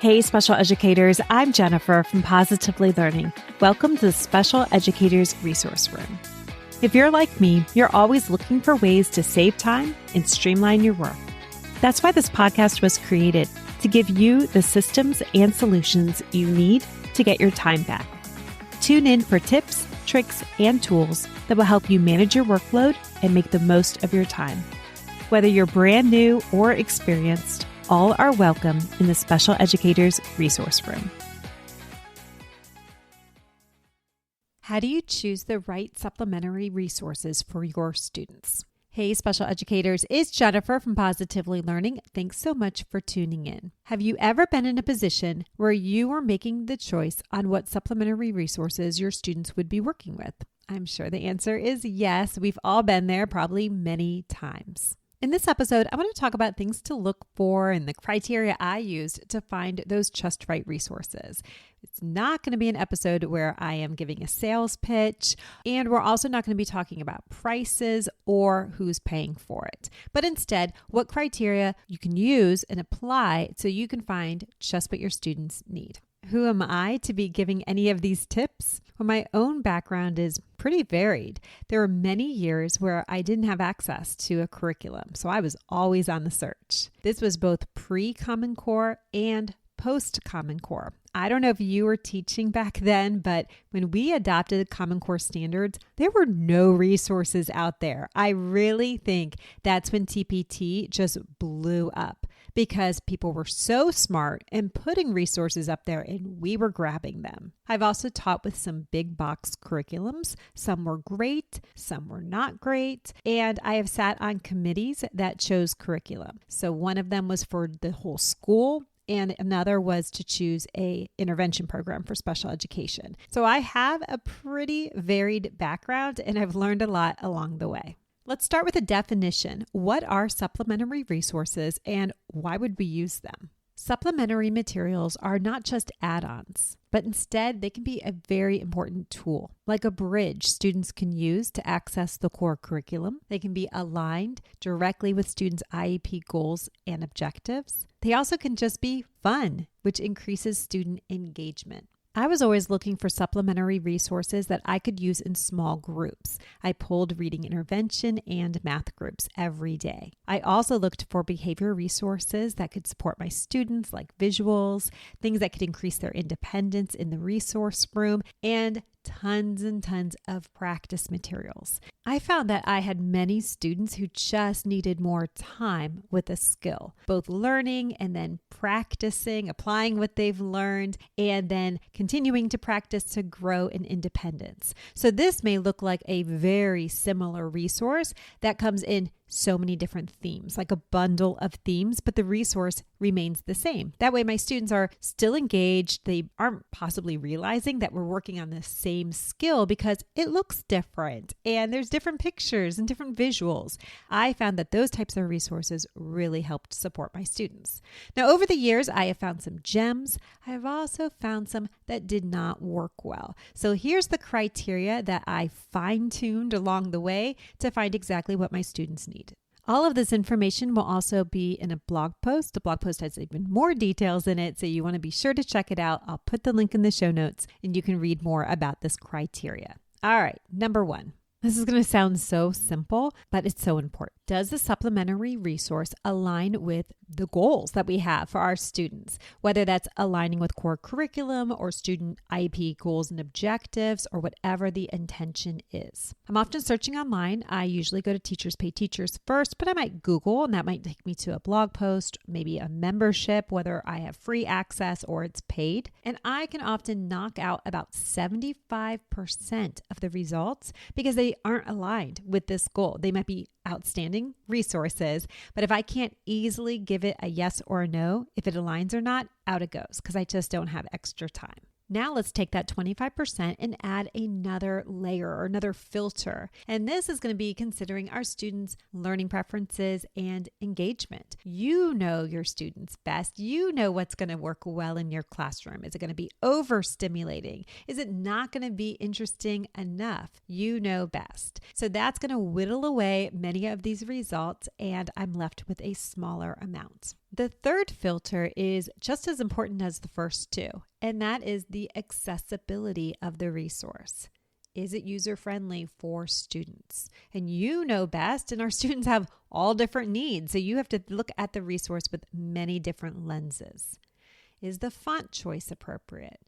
Hey, special educators, I'm Jennifer from Positively Learning. Welcome to the Special Educators Resource Room. If you're like me, you're always looking for ways to save time and streamline your work. That's why this podcast was created, to give you the systems and solutions you need to get your time back. Tune in for tips, tricks, and tools that will help you manage your workload and make the most of your time. Whether you're brand new or experienced, all are welcome in the Special Educators Resource Room. How do you choose the right supplementary resources for your students? Hey, special educators, it's Jennifer from Positively Learning. Thanks so much for tuning in. Have you ever been in a position where you were making the choice on what supplementary resources your students would be working with? I'm sure the answer is yes. We've all been there probably many times. In this episode, I want to talk about things to look for and the criteria I used to find those just right resources. It's not going to be an episode where I am giving a sales pitch, and we're also not going to be talking about prices or who's paying for it, but instead what criteria you can use and apply so you can find just what your students need. Who am I to be giving any of these tips? Well, my own background is pretty varied. There were many years where I didn't have access to a curriculum, so I was always on the search. This was both pre-Common Core and post-Common Core. I don't know if you were teaching back then, but when we adopted Common Core standards, there were no resources out there. I really think that's when TPT just blew up because people were so smart and putting resources up there and we were grabbing them. I've also taught with some big box curriculums. Some were great, some were not great, and I have sat on committees that chose curriculum. So one of them was for the whole school, and another was to choose a intervention program for special education. So I have a pretty varied background and I've learned a lot along the way. Let's start with a definition. What are supplementary resources and why would we use them? Supplementary materials are not just add-ons, but instead they can be a very important tool, like a bridge students can use to access the core curriculum. They can be aligned directly with students' IEP goals and objectives. They also can just be fun, which increases student engagement. I was always looking for supplementary resources that I could use in small groups. I pulled reading intervention and math groups every day. I also looked for behavior resources that could support my students, like visuals, things that could increase their independence in the resource room, and tons and tons of practice materials. I found that I had many students who just needed more time with a skill, both learning and then practicing, applying what they've learned, and then continuing to practice to grow in independence. So this may look like a very similar resource that comes in so many different themes, like a bundle of themes, but the resource remains the same. That way my students are still engaged. They aren't possibly realizing that we're working on the same skill because it looks different and there's different pictures and different visuals. I found that those types of resources really helped support my students. Now, over the years, I have found some gems. I have also found some that did not work well. So here's the criteria that I fine-tuned along the way to find exactly what my students need. All of this information will also be in a blog post. The blog post has even more details in it, so you want to be sure to check it out. I'll put the link in the show notes and you can read more about this criteria. All right, number one. This is going to sound so simple, but it's so important. Does the supplementary resource align with the goals that we have for our students? Whether that's aligning with core curriculum or student IEP goals and objectives or whatever the intention is. I'm often searching online. I usually go to Teachers Pay Teachers first, but I might Google and that might take me to a blog post, maybe a membership, whether I have free access or it's paid. And I can often knock out about 75% of the results because they aren't aligned with this goal. They might be outstanding resources, but if I can't easily give it a yes or a no, if it aligns or not, out it goes because I just don't have extra time. Now let's take that 25% and add another layer or another filter. And this is going to be considering our students' learning preferences and engagement. You know your students best. You know what's going to work well in your classroom. Is it going to be overstimulating? Is it not going to be interesting enough? You know best. So that's going to whittle away many of these results, and I'm left with a smaller amount. The third filter is just as important as the first two, and that is the accessibility of the resource. Is it user-friendly for students? And you know best, and our students have all different needs, so you have to look at the resource with many different lenses. Is the font choice appropriate?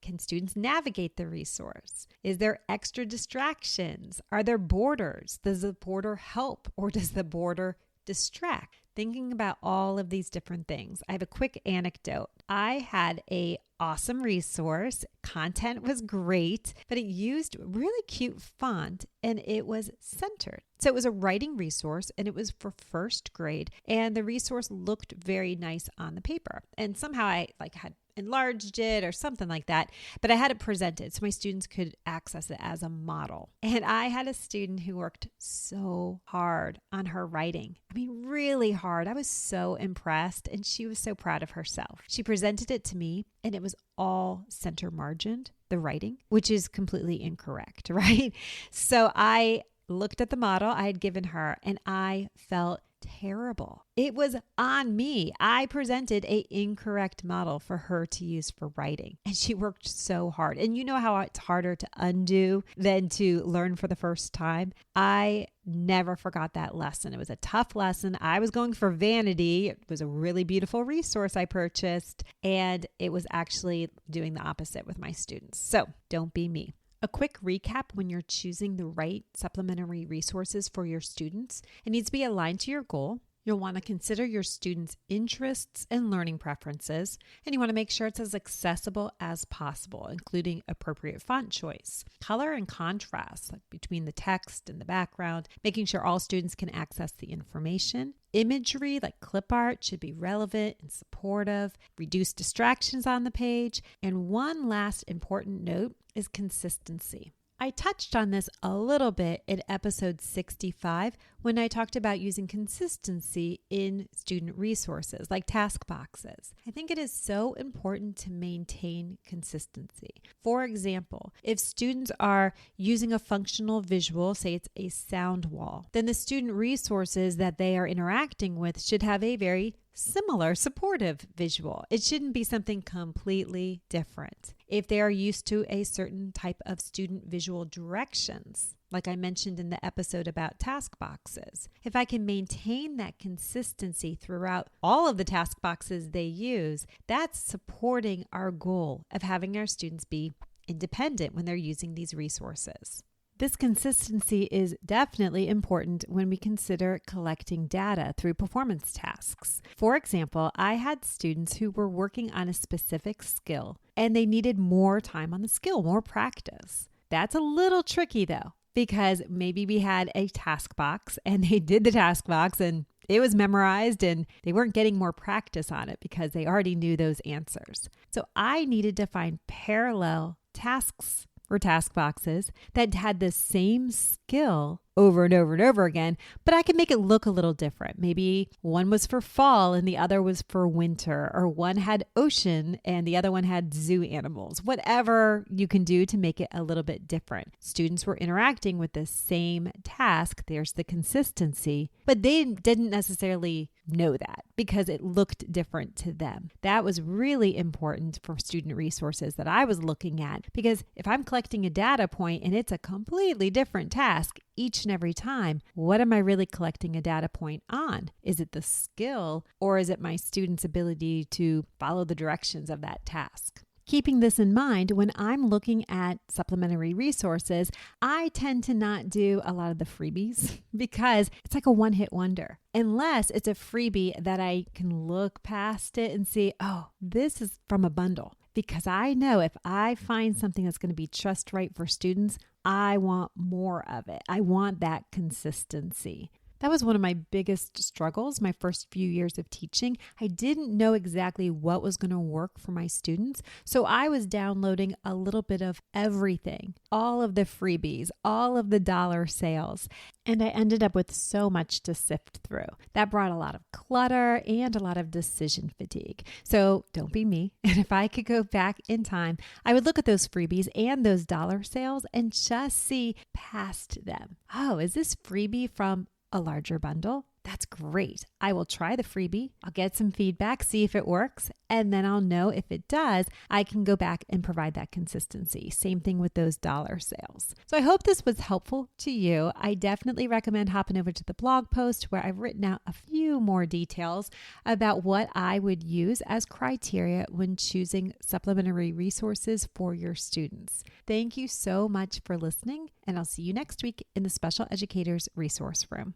Can students navigate the resource? Is there extra distractions? Are there borders? Does the border help or does the border distract? Thinking about all of these different things. I have a quick anecdote. I had an awesome resource. Content was great, but it used really cute font and it was centered. So it was a writing resource and it was for first grade, and the resource looked very nice on the paper. And somehow I had enlarged it or something like that, but I had it presented so my students could access it as a model. And I had a student who worked so hard on her writing. I mean, really hard. I was so impressed, and she was so proud of herself. She presented it to me and it was all center margined, the writing, which is completely incorrect, right? So I looked at the model I had given her and I felt terrible. It was on me. I presented an incorrect model for her to use for writing, and she worked so hard. And you know how it's harder to undo than to learn for the first time. I never forgot that lesson. It was a tough lesson. I was going for vanity. It was a really beautiful resource I purchased, and it was actually doing the opposite with my students. So don't be me. A quick recap when you're choosing the right supplementary resources for your students. It needs to be aligned to your goal. You'll want to consider your students' interests and learning preferences, and you want to make sure it's as accessible as possible, including appropriate font choice, color and contrast between the text and the background, making sure all students can access the information. Imagery like clip art should be relevant and supportive, reduce distractions on the page, and one last important note is consistency. I touched on this a little bit in episode 65 when I talked about using consistency in student resources like task boxes. I think it is so important to maintain consistency. For example, if students are using a functional visual, say it's a sound wall, then the student resources that they are interacting with should have a very similar supportive visual. It shouldn't be something completely different. If they are used to a certain type of student visual directions, like I mentioned in the episode about task boxes, if I can maintain that consistency throughout all of the task boxes they use, that's supporting our goal of having our students be independent when they're using these resources. This consistency is definitely important when we consider collecting data through performance tasks. For example, I had students who were working on a specific skill and they needed more time on the skill, more practice. That's a little tricky though, because maybe we had a task box and they did the task box and it was memorized and they weren't getting more practice on it because they already knew those answers. So I needed to find parallel tasks or task boxes that had the same skill over and over and over again, but I could make it look a little different. Maybe one was for fall and the other was for winter, or one had ocean and the other one had zoo animals. Whatever you can do to make it a little bit different. Students were interacting with the same task. There's the consistency, but they didn't necessarily know that because it looked different to them. That was really important for student resources that I was looking at, because if I'm collecting a data point and it's a completely different task each and every time, what am I really collecting a data point on? Is it the skill, or is it my student's ability to follow the directions of that task? Keeping this in mind, when I'm looking at supplementary resources, I tend to not do a lot of the freebies because it's like a one-hit wonder. Unless it's a freebie that I can look past it and see, oh, this is from a bundle. Because I know if I find something that's going to be just right for students, I want more of it. I want that consistency. That was one of my biggest struggles my first few years of teaching. I didn't know exactly what was going to work for my students. So I was downloading a little bit of everything, all of the freebies, all of the dollar sales. And I ended up with so much to sift through. That brought a lot of clutter and a lot of decision fatigue. So don't be me. And if I could go back in time, I would look at those freebies and those dollar sales and just see past them. Oh, is this freebie from a larger bundle? That's great. I will try the freebie. I'll get some feedback, see if it works, and then I'll know if it does, I can go back and provide that consistency. Same thing with those dollar sales. So I hope this was helpful to you. I definitely recommend hopping over to the blog post where I've written out a few more details about what I would use as criteria when choosing supplementary resources for your students. Thank you so much for listening, and I'll see you next week in the Special Educators Resource Room.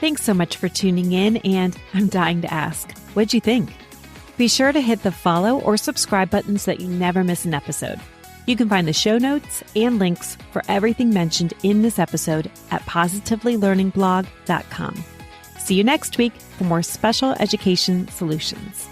Thanks so much for tuning in, and I'm dying to ask, what'd you think? Be sure to hit the follow or subscribe buttons so that you never miss an episode. You can find the show notes and links for everything mentioned in this episode at positivelylearningblog.com. See you next week for more special education solutions.